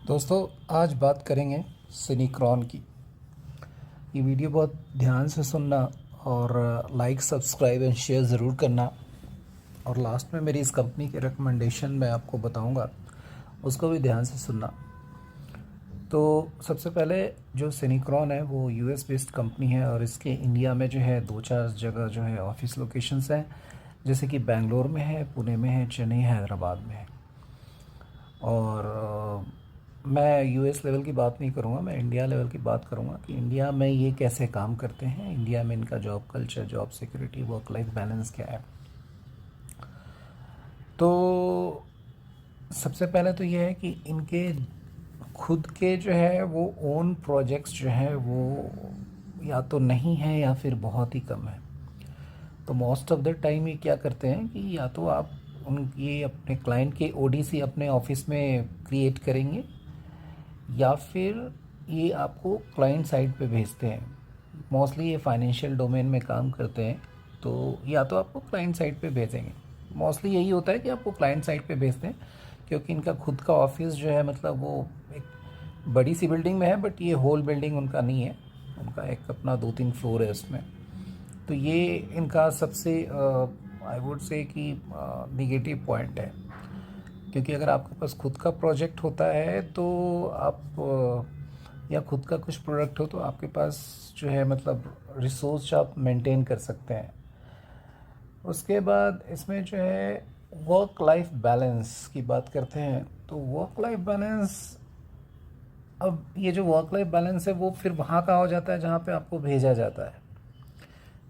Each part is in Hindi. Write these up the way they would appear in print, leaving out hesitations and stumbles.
दोस्तों, आज बात करेंगे सिनेक्रॉन की। ये वीडियो बहुत ध्यान से सुनना और लाइक सब्सक्राइब एंड शेयर ज़रूर करना। और लास्ट में मेरी इस कंपनी के रिकमेंडेशन मैं आपको बताऊंगा, उसको भी ध्यान से सुनना। तो सबसे पहले जो सिनेक्रॉन है वो यूएस बेस्ड कंपनी है और इसके इंडिया में जो है 2-4 जगह जो है ऑफिस लोकेशंस हैं, जैसे कि बेंगलोर में है, पुणे में है, चेन्नई, हैदराबाद में है। और मैं यूएस लेवल की बात नहीं करूँगा, मैं इंडिया लेवल की बात करूँगा कि इंडिया में ये कैसे काम करते हैं, इंडिया में इनका job culture, job security, work life balance क्या है। तो सबसे पहले तो ये है कि इनके खुद के जो है वो ओन प्रोजेक्ट्स जो है वो या तो नहीं है या फिर बहुत ही कम है। तो मोस्ट ऑफ द टाइम ये क्या करते हैं कि या तो आप ये अपने क्लाइंट के ओडीसी अपने ऑफिस में क्रिएट करेंगे या फिर ये आपको क्लाइंट साइड पे भेजते हैं। मोस्टली ये फाइनेंशियल डोमेन में काम करते हैं, तो या तो आपको क्लाइंट साइड पे भेजेंगे। मोस्टली यही होता है कि आपको क्लाइंट साइड पे भेजते हैं, क्योंकि इनका खुद का ऑफिस जो है मतलब वो एक बड़ी सी बिल्डिंग में है, बट ये होल बिल्डिंग उनका नहीं है, उनका एक अपना 2-3 फ्लोर है उसमें। तो ये इनका सबसे आई वुड से कि निगेटिव पॉइंट है, क्योंकि अगर आपके पास खुद का प्रोजेक्ट होता है तो आप या खुद का कुछ प्रोडक्ट हो तो आपके पास जो है मतलब रिसोर्स आप मेंटेन कर सकते हैं। उसके बाद इसमें जो है वर्क लाइफ बैलेंस की बात करते हैं। तो वर्क लाइफ बैलेंस, अब ये जो वर्क लाइफ बैलेंस है वो फिर वहाँ का हो जाता है जहाँ पे आपको भेजा जाता है,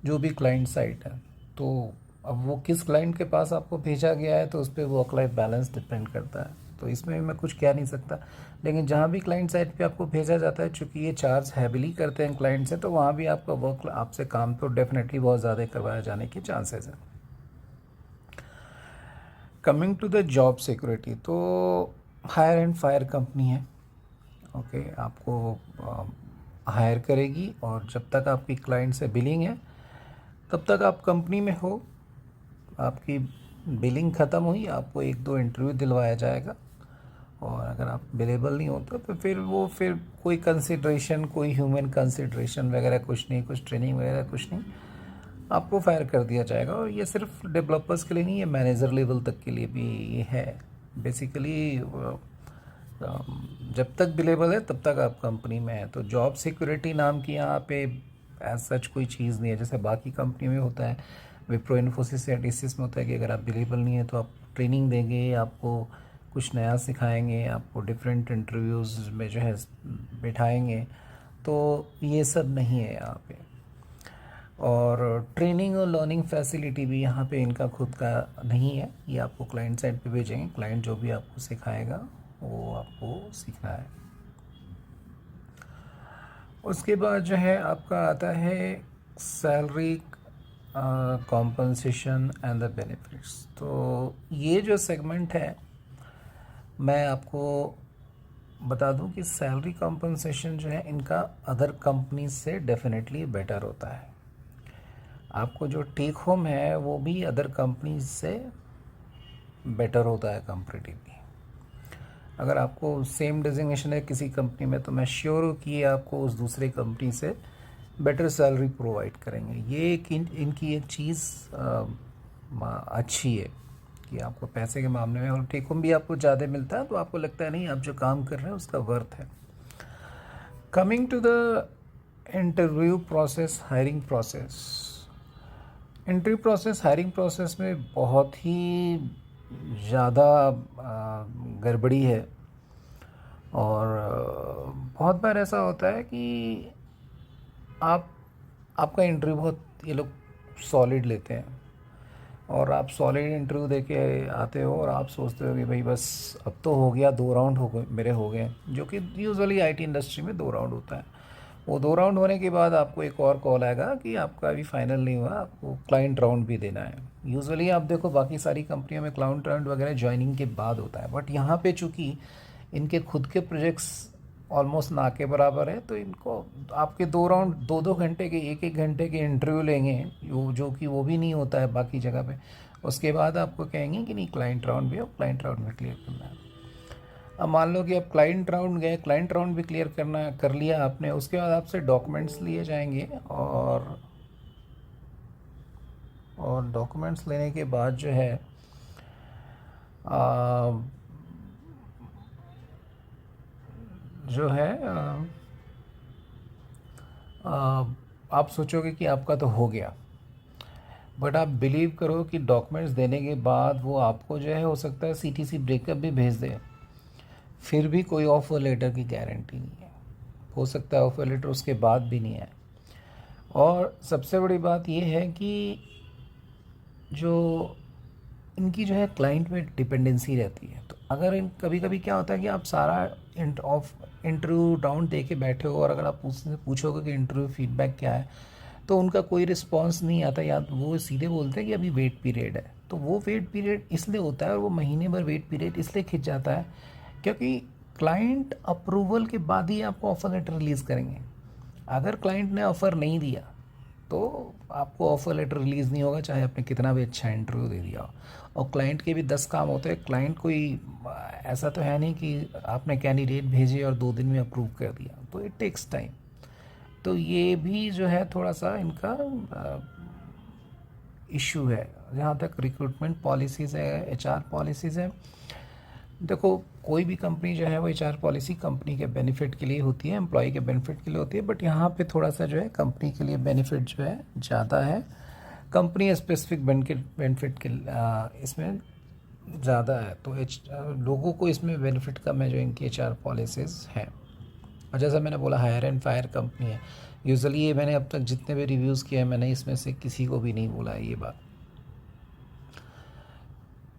जो भी क्लाइंट साइट है। तो अब वो किस क्लाइंट के पास आपको भेजा गया है तो उस पर वर्क लाइफ बैलेंस डिपेंड करता है। तो इसमें मैं कुछ कह नहीं सकता, लेकिन जहाँ भी क्लाइंट साइट पे आपको भेजा जाता है, चूँकि ये चार्ज हैविली करते हैं क्लाइंट से, तो वहाँ भी आपका वर्क आपसे काम तो डेफिनेटली बहुत ज़्यादा करवाया जाने के चांसेस है। Coming to the job security, तो हायर एंड फायर कंपनी है। ओके, आपको हायर करेगी और जब तक आपकी क्लाइंट से बिलिंग है तब तक आप कंपनी में हो। आपकी बिलिंग ख़त्म हुई, आपको 1-2 इंटरव्यू दिलवाया जाएगा, और अगर आप अवेलेबल नहीं होते तो फिर कोई कंसिड्रेशन, कोई ह्यूमन कंसिड्रेशन वगैरह कुछ नहीं, कुछ ट्रेनिंग वगैरह कुछ नहीं, आपको फायर कर दिया जाएगा। और ये सिर्फ डेवलपर्स के लिए नहीं, ये मैनेजर लेवल तक के लिए भी ये है। बेसिकली जब तक बिलेबल है तब तक आप कंपनी में है। तो जॉब सिक्योरिटी नाम की यहाँ पे एज सच कोई चीज़ नहीं है, जैसे बाकी कंपनी में होता है, विप्रो, इन्फोसिस या टीसीएस में होता है कि अगर आप बिलेबल नहीं है तो आप ट्रेनिंग देंगे, आपको कुछ नया सिखाएंगे, आपको डिफरेंट इंटरव्यूज़ में जो है बिठाएंगे। तो ये सब नहीं है यहाँ पे। और ट्रेनिंग और लर्निंग फैसिलिटी भी यहाँ पे इनका खुद का नहीं है, ये आपको क्लाइंट साइड पे भेजेंगे, क्लाइंट जो भी आपको सिखाएगा वो आपको सीखना है। उसके बाद जो है आपका आता है salary, compensation and the benefits. तो ये जो सेगमेंट है, मैं आपको बता दूं कि सैलरी कॉम्पनसेशन जो है इनका अदर कंपनी से डेफिनेटली बेटर होता है। आपको जो टेक होम है वो भी अदर कंपनी से बेटर होता है कंपैरेटिवली। अगर आपको सेम डेजिग्नेशन है किसी कंपनी में तो मैं श्योर हूँ कि ये आपको उस दूसरे कंपनी से बेटर सैलरी प्रोवाइड करेंगे। ये एक इनकी एक चीज़ अच्छी है कि आपको पैसे के मामले में, और टेक होम भी आपको ज़्यादा मिलता है, तो आपको लगता है नहीं आप जो काम कर रहे हैं उसका वर्थ है। Coming to the interview process, hiring process. Interview process, hiring process में बहुत ही ज़्यादा गड़बड़ी है। और बहुत बार ऐसा होता है कि आप आपका इंटरव्यू बहुत ये लोग सॉलिड लेते हैं, और आप सॉलिड इंटरव्यू दे के आते हो और आप सोचते हो कि भाई बस अब तो हो गया, 2 राउंड हो गए मेरे, हो गए, जो कि यूजुअली आईटी इंडस्ट्री में 2 राउंड होता है। वो 2 राउंड होने के बाद आपको एक और कॉल आएगा कि आपका अभी फाइनल नहीं हुआ, आपको क्लाइंट राउंड भी देना है। यूजुअली आप देखो बाकी सारी कंपनियों में क्लाइंट राउंड वगैरह ज्वाइनिंग के बाद होता है, बट यहाँ पे चूँकि इनके खुद के प्रोजेक्ट्स ऑलमोस्ट ना के बराबर है, तो इनको आपके 2 राउंड 2-2 घंटे के, 1-1 घंटे के इंटरव्यू लेंगे, जो कि वो भी नहीं होता है बाकी जगह पे। उसके बाद आपको कहेंगे कि नहीं क्लाइंट राउंड भी हो, क्लाइंट राउंड में क्लियर करना है। अब मान लो कि अब क्लाइंट राउंड गए, क्लाइंट राउंड भी क्लियर कर लिया आपने, उसके बाद आपसे डॉक्यूमेंट्स लिए जाएंगे और डॉक्यूमेंट्स लेने के बाद जो है आ, जो है आप सोचोगे कि आपका तो हो गया, बट आप बिलीव करो कि डॉक्यूमेंट्स देने के बाद वो आपको जो है हो सकता है सीटीसी ब्रेकअप भी भेज दे, फिर भी कोई ऑफर लेटर की गारंटी नहीं है। हो सकता है ऑफर लेटर उसके बाद भी नहीं आए। और सबसे बड़ी बात ये है कि जो इनकी जो है क्लाइंट में डिपेंडेंसी रहती है। तो अगर इन कभी कभी क्या होता है कि आप सारा इंटरव्यू राउंड दे के बैठे हो और अगर आप पूछोगे कि इंटरव्यू फीडबैक क्या है, तो उनका कोई रिस्पांस नहीं आता, या तो वो सीधे बोलते हैं कि अभी वेट पीरियड है। तो वो वेट पीरियड इसलिए होता है और वो महीने भर वेट पीरियड इसलिए खिंच जाता है क्योंकि क्लाइंट अप्रूवल के बाद ही आपको ऑफ़र लेटर रिलीज़ करेंगे। अगर क्लाइंट ने ऑफ़र नहीं दिया तो आपको ऑफ़र लेटर रिलीज़ नहीं होगा, चाहे आपने कितना भी अच्छा इंटरव्यू दे दिया हो। और क्लाइंट के भी 10 काम होते हैं। क्लाइंट कोई ऐसा तो है नहीं कि आपने कैंडिडेट भेजे और 2 दिन में अप्रूव कर दिया, तो इट टेक्स टाइम। तो ये भी जो है थोड़ा सा इनका इशू है। जहाँ तक रिक्रूटमेंट पॉलिसीज़ है, एचआर पॉलिसीज़ है, देखो कोई भी कंपनी जो है वो एचआर पॉलिसी कंपनी के बेनिफिट के लिए होती है, एम्प्लॉय के बेनिफिट के लिए होती है, बट यहाँ पे थोड़ा सा जो है कंपनी के लिए बेनिफिट जो है ज़्यादा है, कंपनी स्पेसिफिक बेनिफिट के इसमें ज़्यादा है। तो लोगों को इसमें बेनिफिट कम है जो इनकी एचआर पॉलिसीज़ हैं। और जैसा मैंने बोला हायर एंड फायर कंपनी है। यूजुअली ये मैंने अब तक जितने भी रिव्यूज़ किए हैं मैंने इसमें से किसी को भी नहीं बोला है ये बात।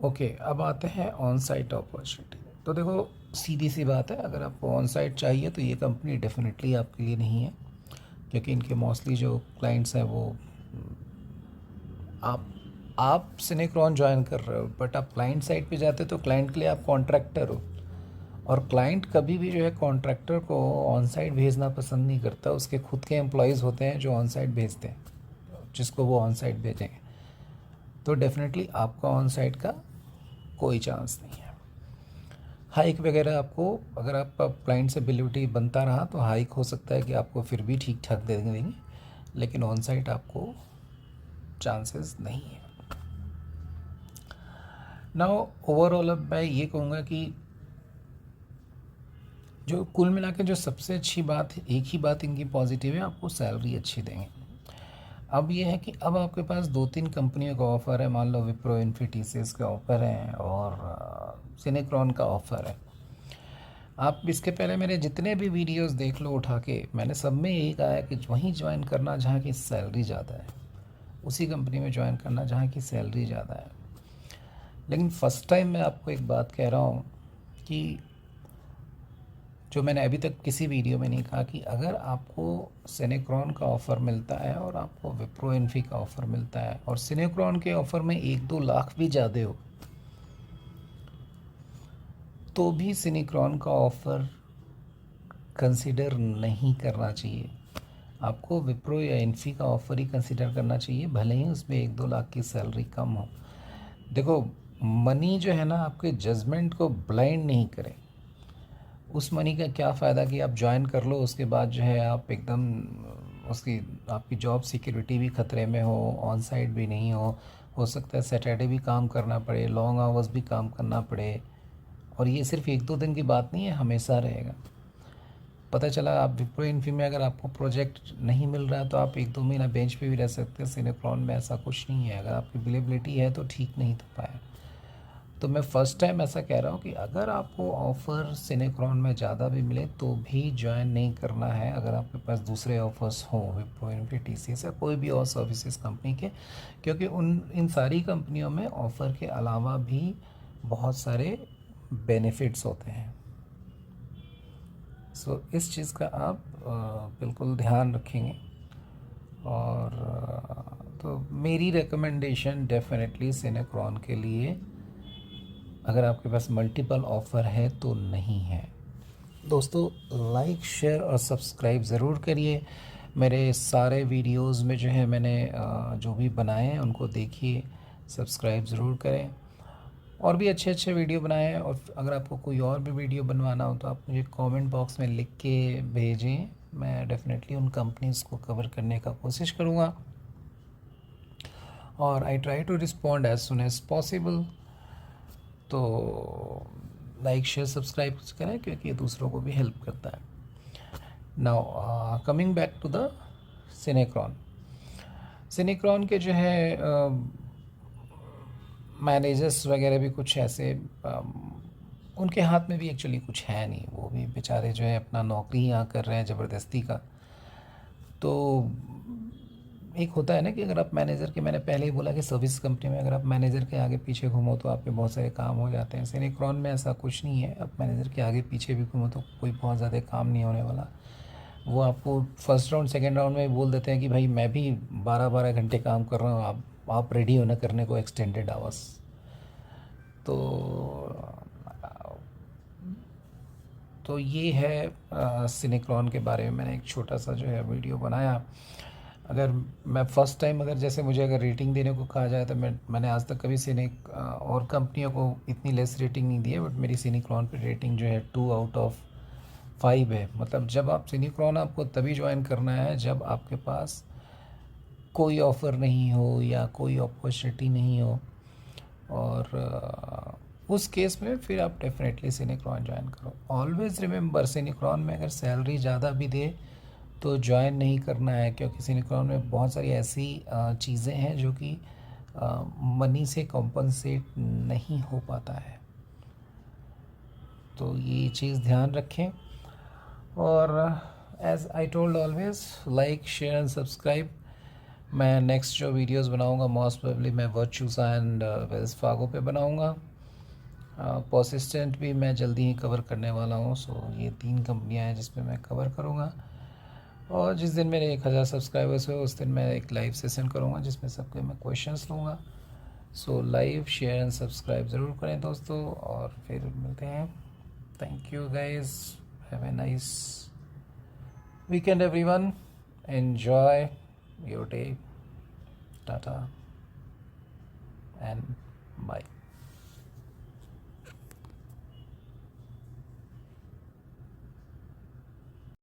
ओके, अब आते हैं ऑन साइट अपॉर्चुनिटी। तो देखो सीधी सी बात है, अगर आपको ऑन साइट चाहिए तो ये कंपनी डेफिनेटली आपके लिए नहीं है, क्योंकि इनके मोस्टली जो क्लाइंट्स हैं वो आप सिनेक्रॉन ज्वाइन कर रहे हो, बट आप क्लाइंट साइट पे जाते हो तो क्लाइंट के लिए आप कॉन्ट्रैक्टर हो, और क्लाइंट कभी भी जो है कॉन्ट्रैक्टर को ऑन साइट भेजना पसंद नहीं करता। उसके खुद के एम्प्लॉयज़ होते हैं जो ऑन साइट भेजते हैं, जिसको वो ऑन साइट भेजेंगे। तो डेफिनेटली आपका ऑन साइट का कोई चांस नहीं है। हाइक वगैरह आपको, अगर आपका क्लाइंट से बिलिविटी बनता रहा तो हाइक हो सकता है कि आपको फिर भी ठीक ठाक दे देंगे, लेकिन ऑन साइट आपको चांसेस नहीं है। नाउ ओवरऑल अब मैं ये कहूँगा कि जो कुल मिला के जो सबसे अच्छी बात है, एक ही बात इनकी पॉजिटिव है, आपको सैलरी अच्छी देंगे। अब ये है कि अब आपके पास 2-3 कंपनियों का ऑफ़र है, मान लो विप्रो, इन्फोसिस का ऑफ़र है और सिनेक्रॉन का ऑफ़र है। आप इसके पहले मेरे जितने भी वीडियोस देख लो उठा के, मैंने सब में यही कहा है कि वहीं ज्वाइन करना जहाँ की सैलरी ज़्यादा है, उसी कंपनी में ज्वाइन करना जहाँ की सैलरी ज़्यादा है। लेकिन फ़र्स्ट टाइम मैं आपको एक बात कह रहा हूँ कि जो मैंने अभी तक किसी वीडियो में नहीं कहा, कि अगर आपको सिनेक्रॉन का ऑफ़र मिलता है और आपको विप्रो इन्फी का ऑफ़र मिलता है और सिनेक्रॉन के ऑफ़र में 1-2 लाख भी ज़्यादा हो, तो भी सिनेक्रॉन का ऑफ़र कंसिडर नहीं करना चाहिए। आपको विप्रो या इन्फी का ऑफ़र ही कंसिडर करना चाहिए, भले ही उसमें 1-2 लाख की सैलरी कम हो। देखो मनी जो है ना, आपके जजमेंट को ब्लाइंड नहीं करे। उस मनी का क्या फ़ायदा कि आप ज्वाइन कर लो, उसके बाद जो है आप एकदम उसकी आपकी जॉब सिक्योरिटी भी ख़तरे में हो, ऑन साइट भी नहीं हो सकता है सैटरडे भी काम करना पड़े, लॉन्ग आवर्स भी काम करना पड़े। और ये सिर्फ 1-2 दिन की बात नहीं है, हमेशा रहेगा। पता चला आप विप्रो इन्फी में अगर आपको प्रोजेक्ट नहीं मिल रहा है तो आप 1-2 महीना बेंच पे भी रह सकते हैं। सिनेक्रॉन में ऐसा कुछ नहीं है, अगर आपकी अवेलेबिलिटी है तो ठीक, नहीं तो पाया। तो मैं फ़र्स्ट टाइम ऐसा कह रहा हूँ कि अगर आपको ऑफ़र सिनेक्रॉन में ज़्यादा भी मिले तो भी ज्वाइन नहीं करना है, अगर आपके पास दूसरे ऑफ़र्स हों विप्रो, इन्फी, टीसीएस या कोई भी और सर्विसेज कंपनी के, क्योंकि इन सारी कंपनियों में ऑफ़र के अलावा भी बहुत सारे बेनिफिट्स होते हैं। सो इस चीज़ का आप बिल्कुल ध्यान रखेंगे। और तो मेरी रिकमेंडेशन डेफिनेटली सिनेक्रॉन के लिए, अगर आपके पास मल्टीपल ऑफ़र है तो नहीं है। दोस्तों लाइक, शेयर और सब्सक्राइब ज़रूर करिए। मेरे सारे वीडियोस में जो है मैंने जो भी बनाए हैं उनको देखिए, सब्सक्राइब ज़रूर करें। और भी अच्छे अच्छे वीडियो बनाए हैं। और अगर आपको कोई और भी वीडियो बनवाना हो तो आप मुझे कमेंट बॉक्स में लिख के भेजें, मैं डेफिनेटली उन कंपनीज़ को कवर करने का कोशिश करूँगा। और I try to respond as soon as possible. तो लाइक शेयर सब्सक्राइब करें क्योंकि ये दूसरों को भी हेल्प करता है। Now coming back to the Synechron. Synechron के जो है मैनेजर्स वगैरह भी कुछ ऐसे उनके हाथ में भी एक्चुअली कुछ है नहीं, वो भी बेचारे जो है अपना नौकरी यहाँ कर रहे हैं ज़बरदस्ती का। तो एक होता है ना कि अगर आप मैनेजर के, मैंने पहले ही बोला कि सर्विस कंपनी में अगर आप मैनेजर के आगे पीछे घूमो तो आपके बहुत सारे काम हो जाते हैं। सिनेक्रॉन में ऐसा कुछ नहीं है, आप मैनेजर के आगे पीछे भी घूमो तो कोई बहुत ज़्यादा काम नहीं होने वाला। वो आपको फर्स्ट राउंड सेकेंड राउंड में बोल देते हैं कि भाई मैं भी 12-12 घंटे काम कर रहा हूँ, आप रेडी होना करने को एक्सटेंडेड आवर्स। तो ये है सिनेक्रॉन के बारे में मैंने एक छोटा सा जो है वीडियो बनाया। अगर मैं फ़र्स्ट टाइम अगर जैसे मुझे अगर रेटिंग देने को कहा जाए तो मैंने आज तक कभी और कंपनियों को इतनी लेस रेटिंग नहीं दी है, बट मेरी सिनेक्रॉन पे रेटिंग जो है 2/5 है। मतलब जब आप सिनेक्रॉन, आपको तभी ज्वाइन करना है जब आपके पास कोई ऑफ़र नहीं हो या कोई अपॉर्चुनिटी नहीं हो, और उस केस में फिर आप डेफिनेटली सिनेक्रॉन ज्वाइन करो। ऑलवेज़ रिमेंबर, सिनेक्रॉन में अगर सैलरी ज़्यादा भी दे तो ज्वाइन नहीं करना है, क्योंकि सिनेक्रॉन में बहुत सारी ऐसी चीज़ें हैं जो कि मनी से कॉम्पनसेट नहीं हो पाता है। तो ये चीज़ ध्यान रखें। और as I told always, like share and subscribe. मैं नेक्स्ट जो वीडियोस बनाऊंगा मोस्ट प्रोबेबली मैं वर्चूसा एंड वेल्स फार्गो पे बनाऊंगा। पर्सिस्टेंट भी मैं जल्दी ही कवर करने वाला हूँ। सो ये 3 कंपनियाँ हैं जिस पे मैं कवर करूँगा। और जिस दिन मेरे 1000 सब्सक्राइबर्स हुए उस दिन मैं एक लाइव सेशन करूँगा जिसमें सबके मैं क्वेश्चंस लूँगा। सो लाइव शेयर एंड सब्सक्राइब ज़रूर करें दोस्तों, और फिर मिलते हैं। Thank you guys, have a nice weekend everyone, enjoy your day, Tata and